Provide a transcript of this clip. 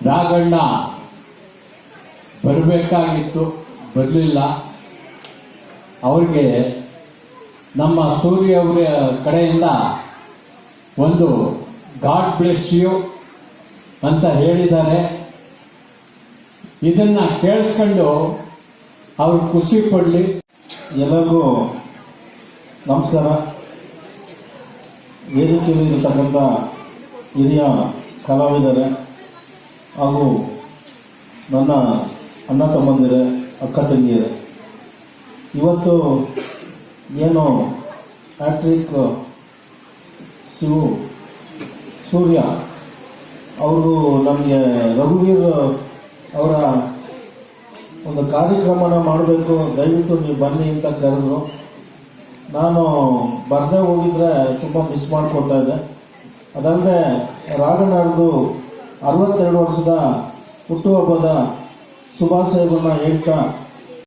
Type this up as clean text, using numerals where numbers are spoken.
ರಾಘಣ್ಣ ಬರಬೇಕಾಗಿತ್ತು, ಬರಲಿಲ್ಲ. ಅವ್ರಿಗೆ ನಮ್ಮ ಸೂರ್ಯ ಅವರ ಕಡೆಯಿಂದ ಒಂದು ಗಾಡ್ ಬ್ಲೆಸ್ ಯು ಅಂತ ಹೇಳಿದ್ದಾರೆ. ಇದನ್ನ ಕೇಳಿಸ್ಕೊಂಡು ಅವ್ರು ಖುಷಿ ಪಡಲಿ. ಎಲ್ಲರಿಗೂ ನಮಸ್ಕಾರ. ವೇದಿಕೆಯಲ್ಲಿ ಇರತಕ್ಕಂಥ ಹಿರಿಯ ಕಲಾವಿದರೆ ಹಾಗೂ ನನ್ನ ಅಣ್ಣ ತಮ್ಮಂದಿರೇ, ಅಕ್ಕ ತಂಗಿಯರೇ, ಇವತ್ತು ಏನು ಹ್ಯಾಟ್ರಿಕ್ ಸೂರ್ಯ ಅವರು ನಮಗೆ ರಘುವೀರ್ ಅವರ ಒಂದು ಕಾರ್ಯಕ್ರಮನ ಮಾಡಬೇಕು, ದಯವಿಟ್ಟು ನೀವು ಬನ್ನಿ ಅಂತ ಕರೆದ್ರು. ನಾನು ಬರದೇ ಹೋಗಿದ್ರೆ ತುಂಬ ಮಿಸ್ ಮಾಡ್ಕೊಳ್ತಾ ಇದ್ದೆ. ಅದಲ್ಲದೆ ರಾಘಣ್ಣವ್ರದ್ದು 62 ವರ್ಷದ ಹುಟ್ಟುಹಬ್ಬದ ಶುಭಾಶಯವನ್ನು ಹೇಳ್ತಾ